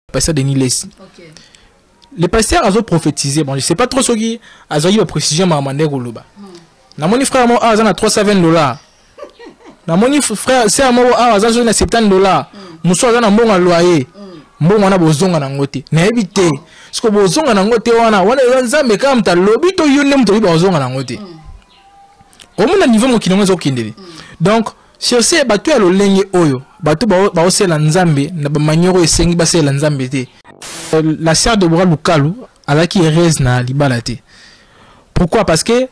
pasteur Denis Lessi. Le pasteur a prophétisé. Bon, je sais pas trop ce qui a eu précision ma mandé goloba. Na mon frère moi a na $320. Na mon frère c'est moi a na $70. Muso a na mbonga loyer. Mbonga na bozonga na ngote. Na ebité. Ce que bozonga na ngote wana nzambe kama ta lobi to yone mto bozonga na ngote. Au moins niveau mo kinongo okindele. Donc sur ces bateaux à l'olenge oyo, bateau ba osela nzambe na ba manyoro esengi ba sela nzambe te. La sœur de Bora Lukalu ala ki ereze na libala te. Pourquoi? Parce que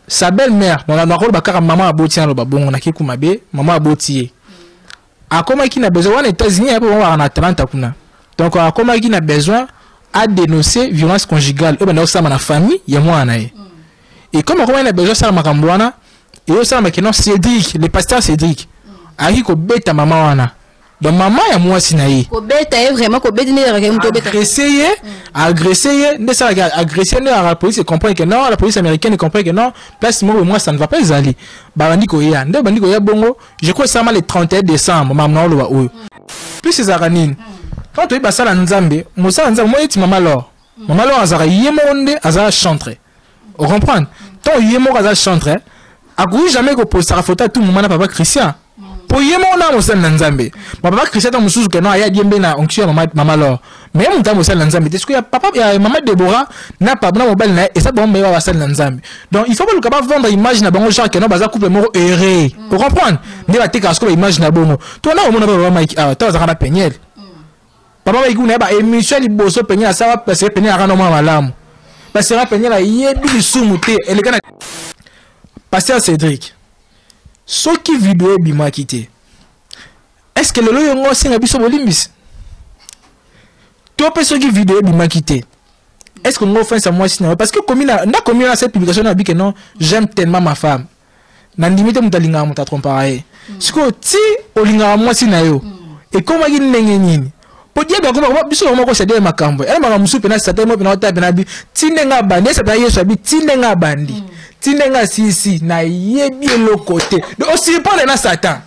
sa belle-mère dans la rôle bakara maman aboti na lo babongo na kikumabe, maman aboti. A comment qui n'a besoin aux États-Unis pour voir en Atlanta kuna. Donc a comment qui n'a besoin à dénoncer violence conjugale et ben dans ça ma famille, il y a moi na. Et comment il a besoin ça makambwana et aussi makeno Cédric, le pasteur Cédric. Ari ko beta maman wana. Donc maman ya moi sinaï. Ko beta est vraiment ko beta ne agressé, ne ça agressé la police comprend que non, la police américaine comprend que non, place moi ça ne va pas aller. Bandi ko ya, nde bandi ko ya bongo, je crois ça le 31 décembre maman lo wa. Plus ces aranines. Quand tu es basala nzambe, mosa nzambe moi ti maman lo. Maman lo azara yemonde azara chantre. On comprend. Tant yemo azara chantre, a jamais ko poster photo tout moment na papa Christian. Pour yemo na mosa nzambe. Papa Christian ta mususu que non aya diembe na onction maman lo. Mais mon temps mosa nzambe, est-ce que ya papa ya maman Deborah na papa na mobile na et ça bon meilleur basala nzambe. Donc il faut pas le capable vendre image na bango genre que non baza couple moko erré. Vous comprenez? Ne ba teka asko image na bongo. Toi na o mona ba Mike ah toi za na penyel. Papa Mike na ba émission liboso penyel ça va passer penyel ara no malamu. Parce que penyel a yebi lisumu te elekana. Pasteur Cédric. Ce qui vidéo bima quitté. Est-ce que le loyo singa biso bolimbis? Toi pe ce qui vidéo bima quitté. Est-ce que on fait ça moi sinon parce que comme il a commis cette publication na bi que non, j'aime tellement ma femme. Na limite mutalinga muta trompaye. Ce que ti olinga moi sinayo. Et comment il nenge nini? Pour dire que biso moko c'est de makambo. Elle m'a musu pena sata mo pena ta pena bi tinenga bandi ça ta yeso bi tinenga bandi. Tinenga si na yebi le côté. Donc aussi pas na Satan.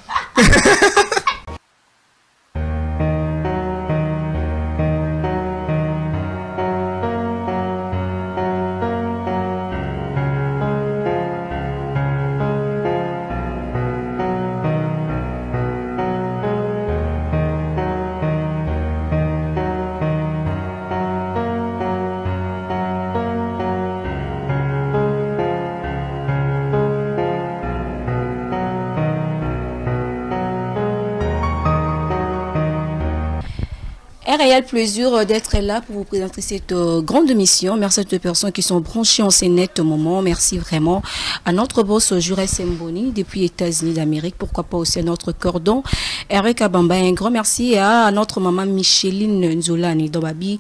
Réel plaisir d'être là pour vous présenter cette grande mission. Merci à toutes les personnes qui sont branchées en ces nets moments. Merci vraiment à notre boss Jurel Semboni depuis les États-Unis d'Amérique. Pourquoi pas aussi à notre cordon Eric Abamba. Un grand merci à notre maman Micheline Nzolani Dobabi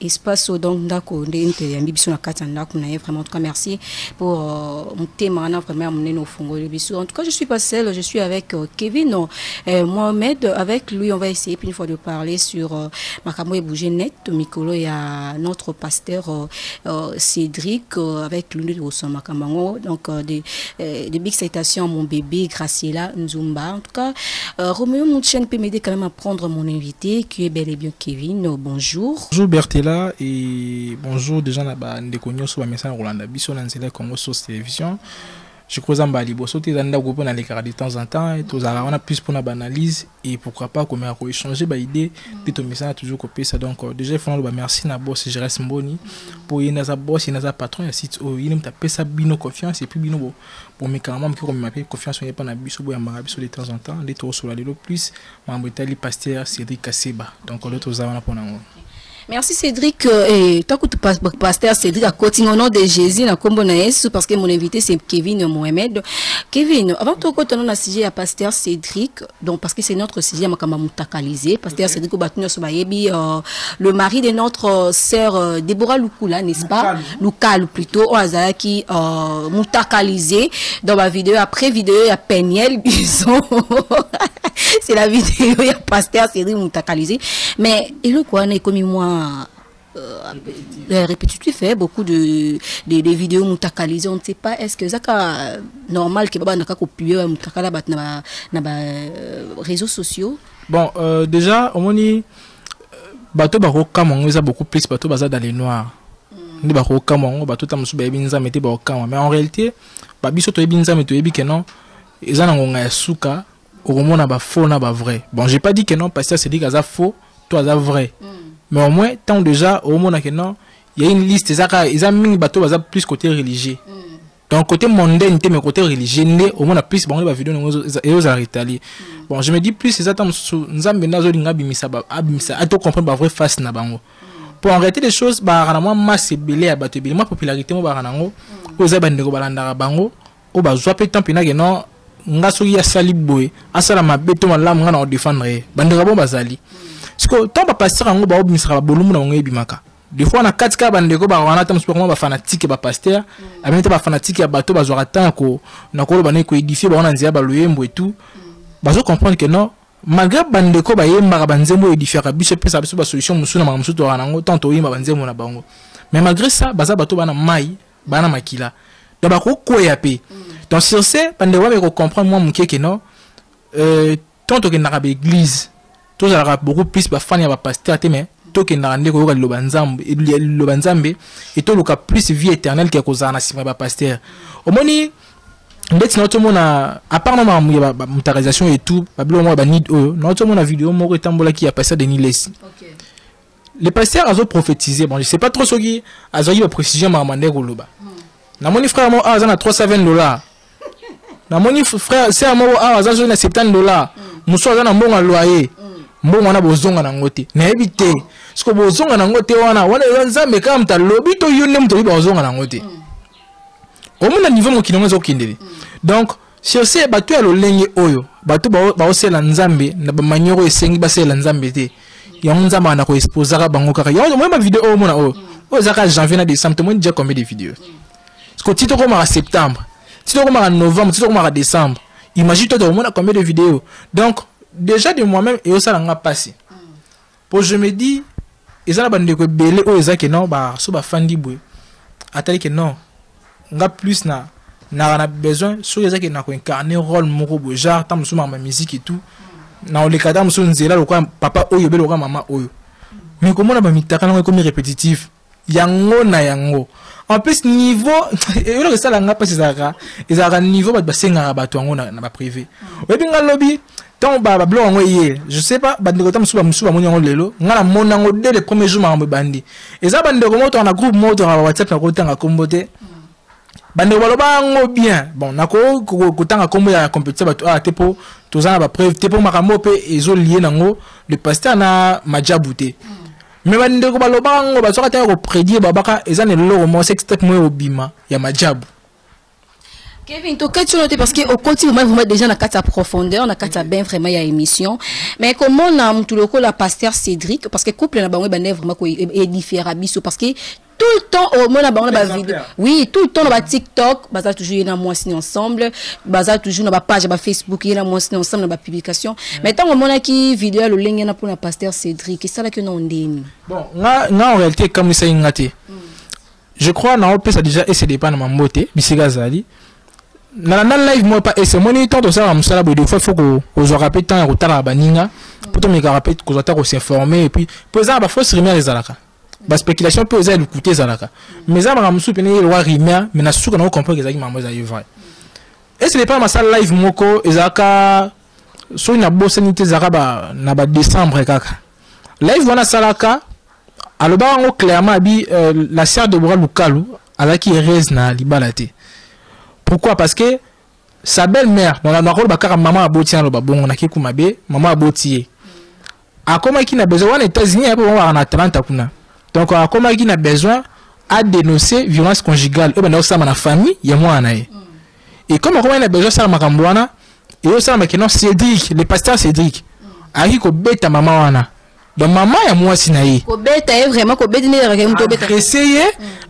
espace donc d'accord vraiment en tout cas merci pour mon thème vraiment mon fongo en tout cas je suis pas seule, je suis avec Kevin Mohamed. Avec lui on va essayer puis une fois de parler sur Makamo et bouger net Mikolo et à notre pasteur Cédric avec l'une au son Makamango donc des big citations à mon bébé Graciela Nzumba. En tout cas Roméo Moutchen peut m'aider quand même à prendre mon invité qui est bel et bien Kevin. Bonjour. Bonjour Bertella et bonjour déjà na ba ndekonyo so ba message Rolanda biso na nzela comme sur télévision. Je crois que Zambali Bosso t'es dans le groupe de temps en temps et tous on a plus pour une analyse et pourquoi pas comme à échanger bah idée de ton message toujours copier ça donc déjà il faut nous merci na boss je reste mboni pour y na boss y na patron ya site il me taper ça bino confiance et puis bino pour mes camarades qui comme m'appeler confiance on y pas na biso boya marabiso de temps en temps les tours sur la le plus membre Italie pasteur Cédric Kaseba donc l'autre ça on a pour nous. Merci Cédric et toi que pasteur Cédric à côté au nom de Jésus na kombo na Yesu parce que mon invité c'est Kevin Mohamed. Kevin, avant tout quand on a sujet à pasteur Cédric donc parce que c'est notre sujet makamba mutakalisé pasteur Cédric Obatunyo Sobayebi le mari de notre sœur Déborah Lukula n'est-ce pas? Lukalu plutôt Oazaya qui mutakalisé dans ma vidéo après vidéo il y a Peniel disons c'est la vidéo il y a pasteur Cédric mutakalisé mais il le quoi on est comme moi répétitif fait beaucoup de vidéos mutakalisées on ne sait pas est-ce que ça normal que baba naka copier mutakala bat na réseaux sociaux. Bon déjà au moni bato bako kamongo eza beaucoup plus bato baza dans les noirs. Ndi bako kamongo bato tamusu ba ebinza mete ba okama, mais en réalité ba biso to ebinza mete yebi que non eza na ngonga ya suka okomona ba faux na ba vrai. Bon, j'ai pas dit que non pasteur c'est dit que ça faux, toi ça vrai. Mais au moins tant déjà au moins que non, il y a une liste eza mingi bato baza plus côté religieux. Donc côté mondain mais côté religieux au moins plus bon ba vidéo et aux Italie. Bon, je me dis plus c'est ça tant nzambe nazo linga bimisa ba abimisa ato comprendre ba vrai face na bango. Pour arrêter les choses ba rarement masse belé à bato belé ma popularité mo ba ranango aux abandeko balanda bango o ba zwa pe tant pina que non nga soki ya sali boy asala mabeto malamu nga na défendre bandeko bon bazali. Parce que tant ba pasteur ngo ba obimisa ba bolumu na ngo ebimaka. Des fois na katika bandeko ba wana tam super ba fanatique ba pasteur amete ba fanatique ya bato ba zwa tant ko na ko ba ne ko édifier ba wana nzia ba loyembo et tout bazo comprendre que non malgré bandeko ba yemba ba nzembo édifier ka biso pesa biso ba solution musuna ma musuto wana ngo tant to yemba ba nzembo na bango mais malgré ça baza bato bana mai bana makila donc ba ko koya pe donc sur ce bandeko ba ko comprendre moi muke que non tant que na ba église tout ça beaucoup plus ba fan ya ba pasteur mais toke na ndeko yoka lobanzambe et to loka plus vie éternelle que kozana sima ba pasteur omoni ndeti na otomona à part na mutarisation et tout babilo mo ba need na otomona vidéo moko etambola ki ya pasteur Denis Lesi. OK. Les pasteurs azo prophétiser bon je sais pas trop ce qui azo yi ba précision ma mandeko loba. Na moni frère mo azana $320. Na moni frère c'est mo azazo na $70. Muso azana mbonga loyer. Mbongo na bozonga na ngote na ebite siko bozonga na ngote wana nzambe kama mtalobi to yone mto bozonga na ngote omuna niveau mo kinongo zokindele donc sur ce bato ya lolenge oyo bato ba osela nzambe na ba manyoro esengi basela nzambe te ya nzamba na ko exposer bango kaka ya mo ma vidéo oyo mona oyo zaka janvier na décembre to mo déjà combien de vidéos siko tito ko ma septembre tito ko ma novembre tito ko ma décembre imagine toi to mona combien de vidéos donc déjà de moi-même et au salanga passé pour je me dis et ça la bande que belé o ezaki non ba so ba fandi boy atali que non nga plus na besoin so ezaki na ko incarner rôle moko bo genre tam so ma musique et tout na le cadre so nzela lo kwa papa oyo belo kwa mama oyo mais comment na ba mitaka na comme répétitif yango na yango en plus niveau et le salanga passé ezaka niveau ba senga ba to yango na ba privé obi nga lobby tant ba blo ngo yé je sais pas bandeko tam suba musuba monyo lelo ngala mona ngo dès les premiers jours ma bandi eza bandeko moto na groupe moto na WhatsApp na ko tanga kombote bandeko baloba ngo bien bon nako ko tanga kombo ya compétition bato tepo tozana ba preuve tepo makambo pe ezo lié nango le pasteur na majabute mais bandeko baloba ngo ba soka tanga ko prédire babaka eza ne loro mo sextep mo obima ya majabu. Kevin, tu as noté parce qu'au continue, vous déjà dans la profondeur, dans la bien vraiment il y a émission. Mais comment on a tout le coup la pasteur Cédric parce que couple na bango vraiment édifier abisso parce que tout le temps au moins la vidéo. Oui, tout le temps dans TikTok, baza toujours na moi signé ensemble, baza toujours na page ba Facebook, il na moi signé ensemble na publication. Mais tant au moins qui vidéo le lien na pour la pasteur Cédric, et ça là que non ndeni. Bon, en réalité comme ça ngate. Je crois na on peut ça déjà essayer pas na mambote, bisiga zali. Na live moi pas essayer moi ni temps de ça musala bo des fois faut que je rappelle temps ya kotala baninga pour to me rappeler que je dois s'informer et puis pour ça ba faut se remettre les alaka. Ba spéculation peut ça écouter zalaka. Mais ça ba musu pene le roi rimia mais na suka na comprendre que ça qui maman ça y vrai. Et ce n'est pas ma salle live moko ezaka so na bosanité zaraba na ba décembre kaka. Live wana salaka aloba ngo clairement abi la sœur de Bora Lukalu alaki heureuse na libalate. Pourquoi? Parce que sa belle-mère, dans la rôle bakara maman aboti en loba bon on a ki kumabe maman aboti. A comment qui n'a besoin aux États-Unis après on va en Atlanta kuna. Donc a comment qui n'a besoin à dénoncer violence conjugale et ben dans ça ma famille il y a moi na. Et comment il a besoin ça makambwana et ça makino Cédric, le pasteur Cédric. Ari ko beta maman wana. Donc maman ya moi sinaï. Ko beta vraiment ko beta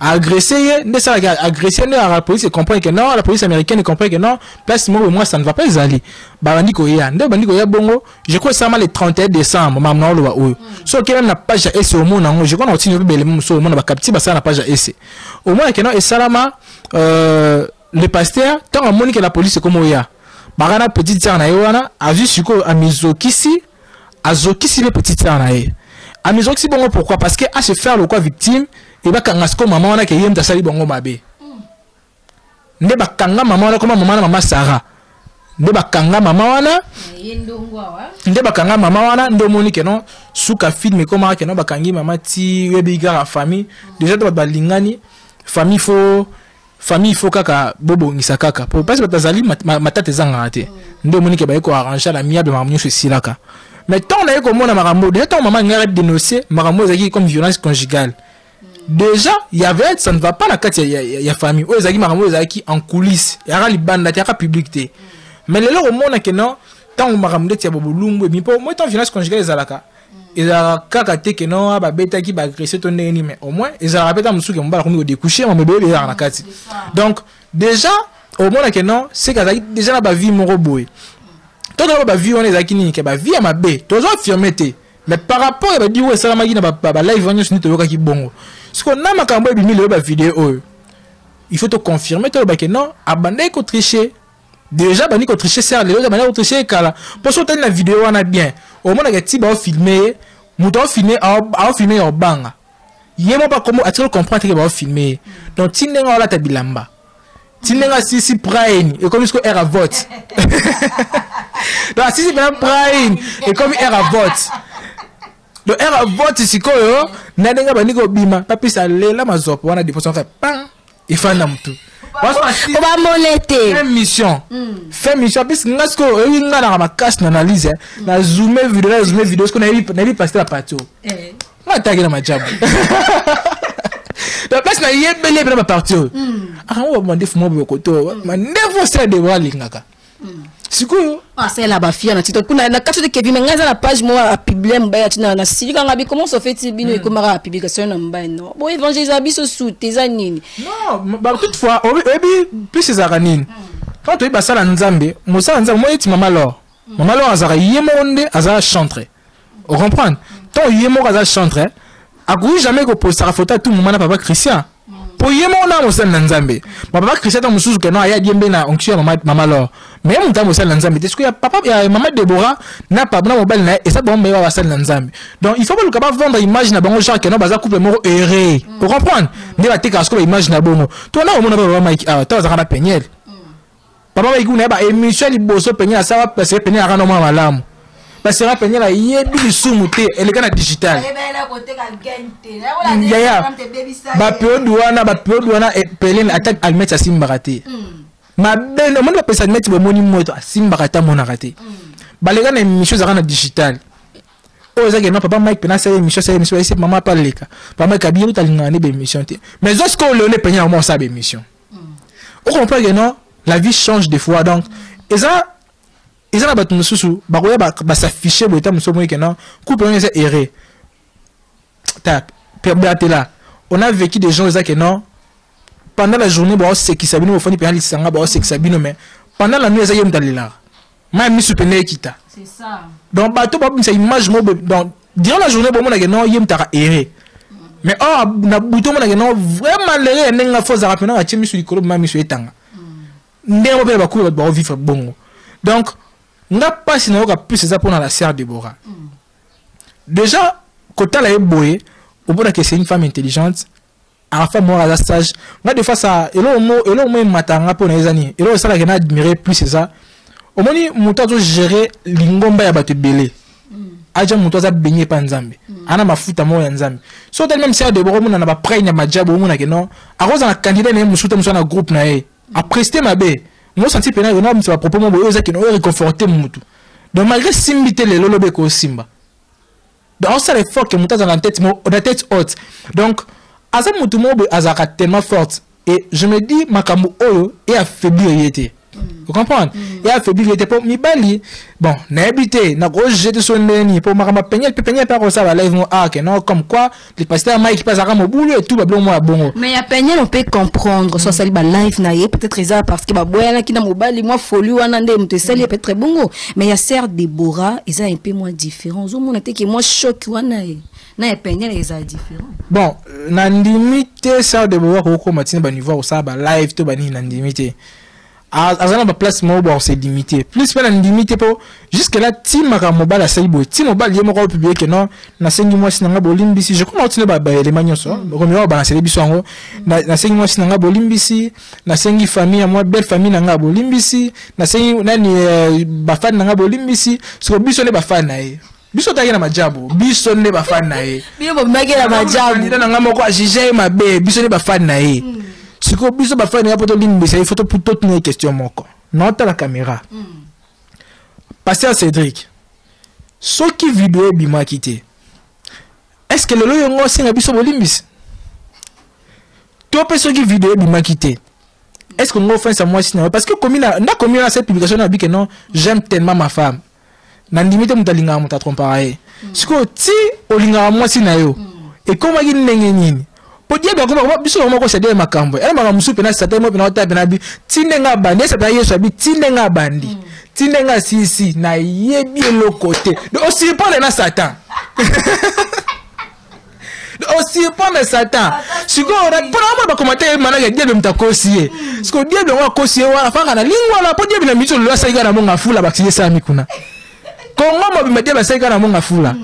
agresser ne ça agresser la police comprend que non la police américaine comprend que non place moi ça ne va pas aller. Bandi ko ya nde bandi ko ya bongo je crois ça le 31 décembre maman lo wa oyo. So que même na page S au monde je crois on continue bele même so au monde ba capti ba ça na page S. Au moins que non et salama le pasteur tant on moni que la police comme oya. Bagana petite sœur na yoana a vu suko amizokisi azokisi le petit sœur na ye amusant si bon pourquoi parce que à se faire le quoi victime et bah quand asko maman na ke yem ta sali bongo mabe nde ba kanga maman wana comme maman Sarah nde ba kanga maman wana nde ba kanga maman wana ndo moni ke non suka film comme ke non ba kangi maman ti webiga la famille déjà ba lingani famille faut kaka bobo ngisa kaka pour parce que bazali matata zanga te ndo moni ke ba ko arranger la miable maman nyo silaka. Mais tant que comme on a marambo, déjà tant maman n'a dénoncé marambo zaki comme violence conjugale. Déjà il y avait ça ne va pas la carte il y a famille. Oh zaki marambo zaki en coulisses, il y a les bandes il y a publicité. Mais le au monde que non tant marambo tia bobo lumbu mais pour moi tant violence conjugale zalaka. Ils a kakate que non ba beta qui ba agresser ton ennemi mais au moins ils a rappelé musu que mbala ko découcher mon bébé dans la carte. Donc déjà au monde que non c'est que déjà la ba vie mon robot. Tout le monde vie on est akini ke ba vie à ma bé toujours affirmé mais par rapport à dire ouais ça la magina ba live on sur to ki bongo ce qu'on a makambo bi mille ba vidéo il faut te confirmer to ba que non abandé ko tricher déjà bani ko tricher ça les autres bani ko tricher kala pour sauter la vidéo on a bien au moment que ti ba filmer mouton filmer a filmer au banga yemo pas comment attirer comprendre que ba filmer donc tinenga la tabilamba tinenga si prime et comme ce que era vote. Donc si c'est bien prime et comme elle a vote. Donc elle a vote si quoi n'adenga ba niko bima papi ça lela mazop wana de façon fait pan il fait namtu. On va monéter. Fait mission parce que ngasko e nga na ma casse n'analyse na zoomer vidéo ce qu'on a vu passer la partie. On attaque na ma job. Donc parce que y a belé na partie. Ah on va demander fuma bo koto. Ma never say de wali ngaka. Sikoyo c'est la bafia na TikTok kuna na kato de Kevin ngaza la page moi a publier mbaya tina na sika ngabi comment ça fait tibino et comment a publication na mbaya non bon évangéliser biso sous tes anini non bah toutefois plus ces aranine quand tu es sala nzambe mosala nzambe moi ti mama lor azara yemo onde azara chantre on comprendre ton yemo azara chantre a jamais ko poster la photo tout moment na papa Christian pour yemo na mosala nzambe papa Christian ta mususu ke non aya diembe na onction mama lor mais on t'a mosala nzambe est-ce que papa maman Deborah n'a pas na mobile na et ça bon mais va sala nzambe donc il faut pas le capable vendre image na bango genre que non baza couple moko erré pour comprendre ne va te casque image na bongo toi na on a Mike toi za na penyel papa Mike na ba émission liboso penyel ça va passer penyel ara no malamu parce que penyel a yebi lisumu te eleka na digital ba peu douana et pelen attaque almet asimbaraté ma belle on va penser mettre moni moto asimbakata monarate balega na émission za na digital o za que non papa Mike pena ça émission c'est maman parleka papa Mike abi utalinga ne be émission te mais lorsque on le penya au ça be émission on comprend que non la vie change des fois donc et ça na batu mususu ba koya ba s'afficher boita muso mo que non couple on est erré ta perbeate là on a vécu des gens ça que non pendant la journée bon c'est qui sabino au fond il lisanga bon c'est qui sabino mais pendant la nuit ça yem dalila ma mi supene kita c'est ça donc bato ba une image mo donc durant la journée bon on a que non yem tara erré mais oh na buto mo na que non vraiment l'erré nenga fo za rapena a chemi sur likolo ma mi su etanga ndemo pe ba ku ba vivre bongo donc n'a pas sinon ka plus ça pour la sœur Deborah déjà quand elle est boye au bout que c'est une femme intelligente à la fin moi à la stage moi des fois ça et là moi matanga pour les années et là ça que n'a admiré plus c'est ça au moins muto to gérer lingomba ya bato belé aja muto za baigner pa nzambe ana mafuta mo ya nzambe so tel même sœur Deborah mona na ba prendre ma job mona que non à cause na candidat na musuta muso na groupe na e a prester ma bé moi senti pena que non c'est propos mo boyo za que non réconforter mutu donc malgré simbité le lolobe ko simba donc ça les fort que muto za na tête haute donc asa mutu mo be azaka tellement forte et je me dis makambo oyo et affaiblir yete. Vous comprenez? Et affaiblir yete pour mibali. Bon, na habité, na gros jeter son nez pour makamba peigner par ça va live mo que non comme quoi les pasteurs Mike passe à mon boulot et tout ba bon moi bon. Mais ya peigner on peut comprendre soit ça ba live na peut-être ça parce que ba boyana ki na mobali moi folie wana ndé mte sali peut très bongo mais ya sœur Deborah ils a un peu moins différent. Zo mon était que moi choc wana na peigner les a différent. Bon, na limite sœur Deborah ko matin ba niveau ça ba live to ba ni na limite. azana ba place mo bo c'est limité plus pas limité pour jusque là ti maka mobile asaibo ti mobile yemo ko publier que non na sengi moi sinanga bolimbisi je continue ba élément nyonso romeo ba na sele biso ngo na sengi moi sinanga bolimbisi na sengi famille moi belle famille nanga bolimbisi na sengi nani ba fan nanga bolimbisi so biso ne ba fan na e biso ta na majabu biso ne ba fan na e biso bo magela majabu na nga moko ajije mabe biso ne ba fan na e. Si vous avez fait une photo pour toutes les questions, non, la caméra. Pasteur Cédric, ce qui vidéo est quitté. Est-ce que le loyo c'est un biso bolimbis? Toi, ce qui vidéo est quitté. Est-ce que nous fait ça moi sinon? Parce que comme il a cette publication, on a dit que non, j'aime tellement ma femme. N'a limite mon talinga mon tatron pareil. Si que si olinga moi sinon et comment il n'est Podiye ba kuma biso ko sede makambo ele mama musupe na sata mo pena ota bi tinenga bandi sata yeso bi tinenga bandi tinenga sisi na yebi le côté aussi pas na satan aussi pas na satan siko ora pour ba commenter manaka diable mtakosie siko diable ngo kosie wala fanga na lingwa la podiye na miso lo saika na monga fula ba kiye sami kuna kongo mo bi media ba saika na monga fula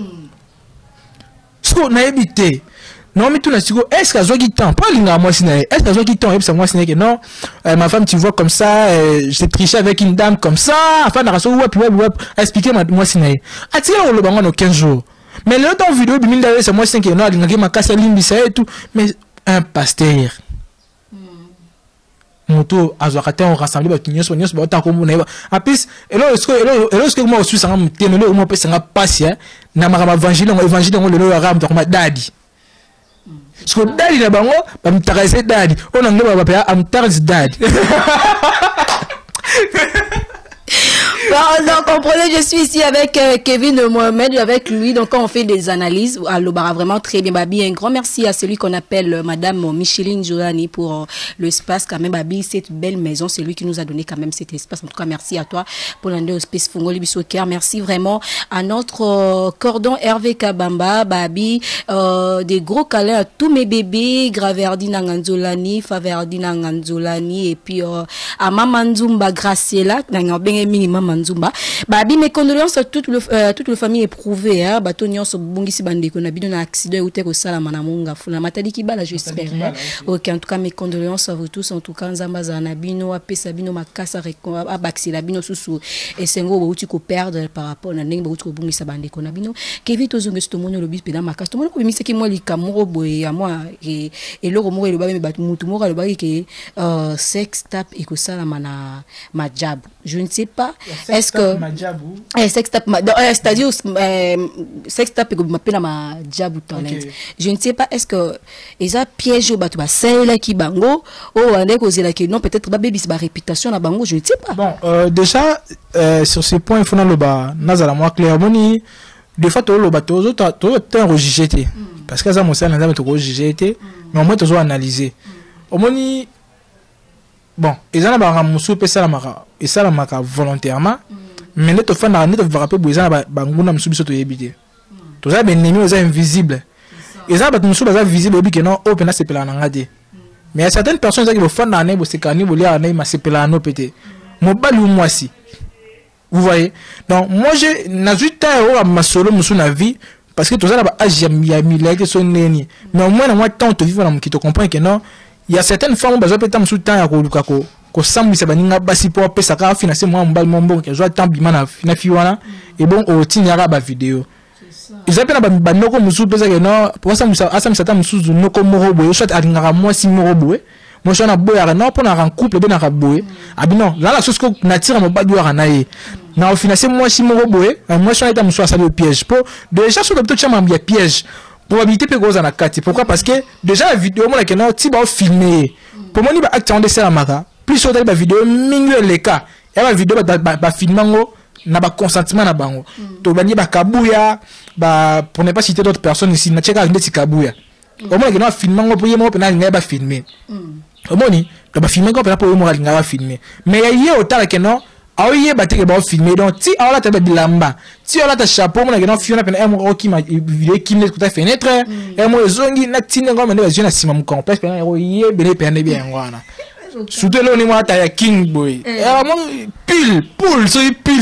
siko na ebite. Non, mais tout le monde, est-ce qu'à Zogi temps, pas l'inga moi sinon, est-ce qu'à Zogi temps, et moi sinon que non, ma femme tu vois comme ça, j'ai triché avec une dame comme ça, afin de rassure web, expliquer moi sinon. Attire le bango dans 15 jours. Mais le temps vidéo, bimine d'ailleurs, c'est moi sinon que non, l'inga ma casse limbisa et tout, mais un pasteur. Moto azwakate on rassemble ba kinyo so ba ta ko mona en plus lorsque moi aussi ça me tenir le moi peut ça passe na ma évangile on le ram to ma dadi. Parce que daddy na bango ba mtarese daddy on ngeba ba pa am tarse daddy. Donc, comprenez, je suis ici avec Kevin Mohamed, avec lui. Donc, quand on fait des analyses, Alobara vraiment très bien, Babi. Un grand merci à celui qu'on appelle Madame Micheline Joani pour l'espace, quand même, Babi. Cette belle maison, c'est lui qui nous a donné quand même cet espace. En tout cas, merci à toi pour l'Andéospéce Fungoli Bissoker. Merci vraiment à notre cordon Hervé Kabamba, Babi. Des gros câlins à tous mes bébés, Graverdi Nanganzolani, Faverdi Nanganzolani, et puis à Mamanzumba Graciela, Nanganzumba. Babi, mes condoléances à toute la famille éprouvée. Hein. Batonyon so bongisi bande qu'on a bien un accident ou tel ça la manamunga fula matadi kibala j'espère. Ok, en tout cas mes condoléances à vous tous. En tout cas nzamba za nabino apesa bino makasa abaxi la bino susu et sengo ba uti ko perdre par rapport na ndenge ba uti ko bongisa bande qu'on a bino. Kevin tozonge sto mono lobi pena makasa to mono ko bimisa ki moi likamoro boye ya moi et loro mo le ba me bat mutu mo le ba ke sex tap et ko ça la mana majab. Je ne sais pas. Est-ce que sex tap c'est-à-dire sex tap que m'appelle ma jabu talent. Je ne sais pas est-ce que ils a piège au bateau là qui bango ou on cause là que non peut-être ba baby sa réputation na bango je ne sais pas. Bon déjà sur ce point il faut le bas nazala moi clairement des fois tout le bateau tout enregistré parce que ça mon ça n'a pas enregistré mais au moins toujours analyser au moins bon ils en a ba musu pe ça la maka volontairement mais ne te fait na ne te va rappeler ils en a ba nguna musu biso to yebite to ça ben ennemi aux invisibles ils en a ba musu ba visible obi que non open na sepela na ngade mais il y a certaines personnes qui vont faire na ne bo se kani bo lia na ma sepela no pété mo balu moi si vous voyez donc moi j'ai na juta o ma solo musu na vie parce que tout ça là ba âge ya milaki so neni mais au moins na moi tant te vivre na qui te comprend que non il y a certaines femmes besoin peut-être musu temps ya ko luka ko sambisa baninga basi pour pesa ka financer moi mbal mombo que joie temps bima na fiwana et bon au tinyara ba vidéo ils appellent ba noko musu pesa que non pour ça musa asa musata musu noko morobo soit alingara moi si morobo moi je na boya non pour na ran couple be na ka boye abino là la chose que natira mo badoira na ye na au financer moi si morobo moi je na musu asa le piège pour déjà sur le petit chama bien piège probabilité peut goza na kati pourquoi parce que déjà la vidéo moi que non ti ba filmer pour moi ni ba acte en dessin la maka plus sur la vidéo mingue les cas et la vidéo ba filmango na ba consentement na bango to bani ba kabuya ba pour ne pas citer d'autres personnes ici na cheka ndeti kabuya au moins que non filmango pour yemo pena nga ba filmer au moins ni ba filmango pena pour yemo nga ba filmer mais yé autant que non aoye ba te ke ba filmer donc ti ala ta ba bilamba ti ala ta chapeau mo na que non fiona pena e mo ki ma vidéo ki ne ko ta fenêtre e mo zongi na tinengo mende ba jena sima mo complexe pena yé bene pena bien ngwana Surtout là, on est moi, t'as King Boy. Et vraiment, pile,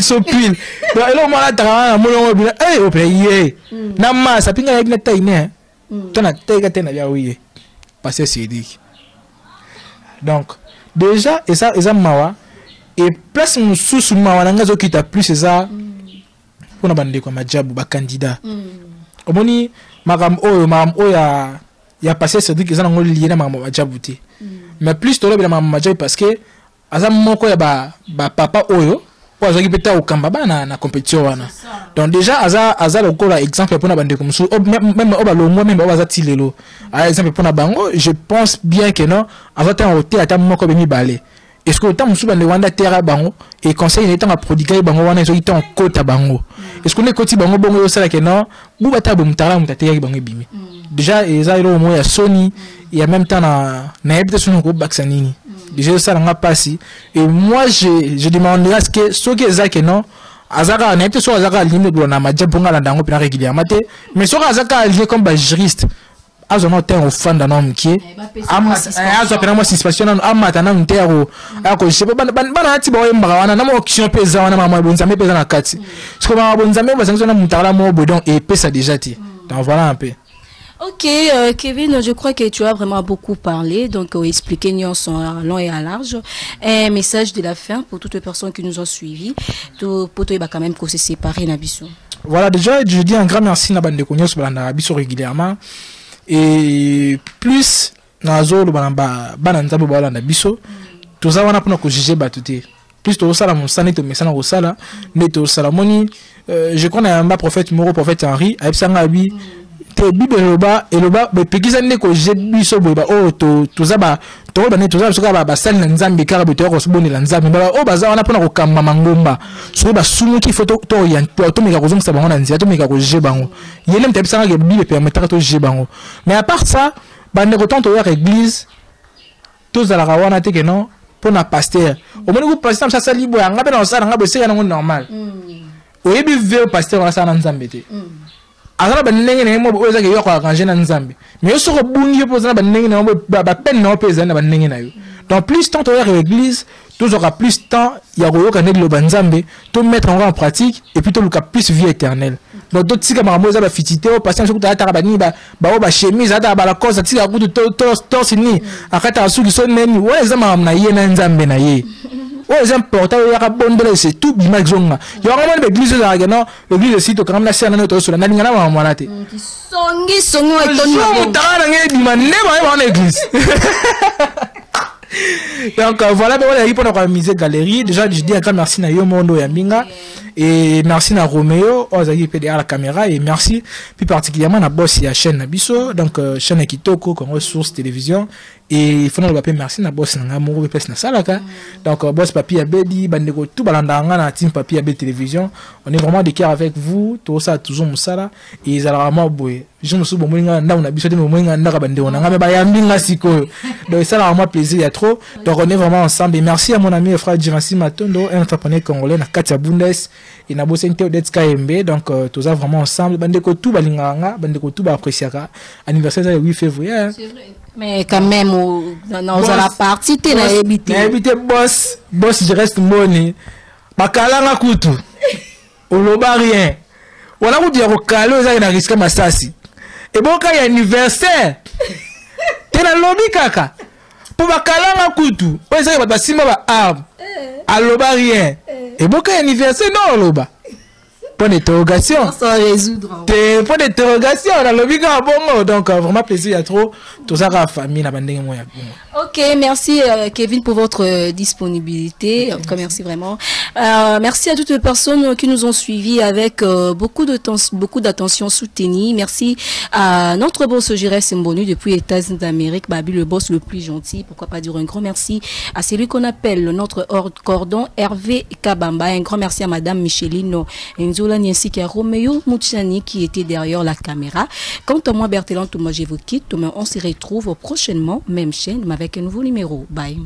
so pile. Donc là, moi, t'as un moulon, au pays, Nama, ça pinga avec la taille, né. T'en as taille, bien oui. Parce que c'est dit. Donc, déjà, et ça, mawa. Et place mon sous mawa, n'engazo qui t'a plus, c'est ça. Pour na bande quoi, ma job, ba candidat. Au moni, madame Oya. Il y a passé ce truc qui est en lié à ma majabouté. Mais plus de la majab parce que azam moko ya ba papa oyo ou azaki peta au kambaba na compétition wana. Donc déjà aza lokola exemple pour na bande comme ça même au balo moi même au baza tilelo. Par exemple pour na bango, je pense bien que non azata en hôtel ata moko be mi balé. Est-ce que autant musu bande wanda terra bango et conseil étant à prodiguer bango wana ils ont en côte à bango. Est-ce qu'on est côté bango bongo yo sala que non bu bata bu mutala mutateya bango bimi. Déjà ils ont au moins Sony il y a même temps na habité sur groupe Baksanini. Déjà ça n'a pas passé et moi je demanderais à ce que ceux qui ont que non azaka na habité sur azaka limite pour na madja bonga la ndango pena régulièrement mais sur azaka lié comme ba juriste azono ten au fan d'un homme qui azo pena moi situation amata na ntero ako je bana ti ba yemba wana na mo option pesa wana mama bonzame pesa na kati ce que mama bonzame ba sanction na mutala mo bodon et pesa déjà ti donc voilà un peu. Ok, Kevin, je crois que tu as vraiment beaucoup parlé, donc expliqué Nyonson à long et à large. Un message de la fin pour toutes les personnes qui nous ont suivis. Pour toi, il va quand même qu'on se sépare Nabiso. Voilà, déjà, je dis un grand merci à Bande Konyo sur Nabiso régulièrement. Et plus, Nazo, Bananzabo, Nabiso, tout ça, on a pour juger Batouté. Plus, tout ça, mon sané, tout message au sala, mais tout ça, je connais un bas prophète, Moro, prophète Henri, avec Sangabi. Te bible eloba be pekisa ndeko je biso boba o to zaba to ba ne to zaba soka ba sali na nzambe kara be to ko soboni la nzambe ba o baza wana pona ko kamba mangomba so ba sumu ki foto to yan to meka ko zongsa bango na nzia to meka ko je bango yele mte bisanga ke bible permettra to je bango mais à part ça ba ne ko tonto ya église to zala ka wana te ke non pona pasteur o moni ko pasteur ça sali bo nga be na ça nga be se yana normal o yebi ve pasteur wana sa na nzambe te azala banenge na mo oza ke yo ko arranger na nzambe mais yo soko bungi po zana banenge na ba peine na pesa na banenge na yo donc plus tant to l'église toujours plus temps ya ko yo ka ne lo banzambe to mettre en pratique et puis to luka plus vie éternelle donc to tika ma moza ba fitité o patient so ta ba ni ba chemise ata ba la cause tika ku to sini akata asuki so neni wa ezama na ye na nzambe na ye. Oh, c'est important, il y a un bon délai, c'est tout, il y a vraiment l'église de la Gana, l'église de site, quand même la scène de la Nalingana, on m'a raté. Qui sont donc voilà, on a misé galerie. Déjà, je dis un grand merci à Yomondo Yaminga. Et merci à Roméo, aux amis PDA à la caméra. Et merci plus particulièrement à Boss et à chaîne Nabiso, donc chaîne Kitoko, comme ressource télévision. Et il faut nous appeler merci à Boss Nangamourou, Pes Nasalaka. Donc Boss Papi Abedi, Bandego, tout Balandanga, la team Papi Abedi Télévision. On est vraiment de cœur avec vous, tout ça, toujours Moussala. Et ils allaient vraiment bouer. Je me souviens, on a besoin de moments, on a bandé, on a même bayambinga siko. Donc ça, a vraiment plaisir, il y a trop. Donc on est vraiment ensemble. Et merci à mon ami et frère Jiransi Matondo, un entrepreneur congolais, na Katia Bundes. Et na bossé Théo KMB, donc tout ça vraiment ensemble. Bandeko tout balinganga, bandeko tout appréciera. Anniversaire le 8 février. C'est vrai. Mais quand même, dans la partie, tu n'as habité. Boss, je reste money. Bakalanga kutu. Oloba rien. Voilà où dire au calo, ça y a risque masasi. Et bon, quand il y a anniversaire, tu es dans le lobby kaka. Pour bakalanga kutu. Ouais, ça y a pas simba ba arme. Aloba rien. Et bon, quand il y a anniversaire, non, oloba. Point d'interrogation. Sans résoudre. Point d'interrogation. On a le big bon. Donc, vraiment plaisir, il y a trop. Tout ça, la famille, la bande. Ok, merci Kevin pour votre disponibilité. En tout cas, merci vraiment. Merci à toutes les personnes qui nous ont suivis avec beaucoup d'attention soutenue. Merci à notre boss Jurel Sembonu depuis les États-Unis d'Amérique, Babi le boss le plus gentil. Pourquoi pas dire un grand merci à celui qu'on appelle notre cordon Hervé Kabamba. Un grand merci à Madame Michelino Nzolani ainsi qu'à Roméo Mouchani qui était derrière la caméra. Quant à moi, Berthelon, moi je vous quitte. On se retrouve prochainement, même chaîne, mais avec un nouveau numéro. Bye.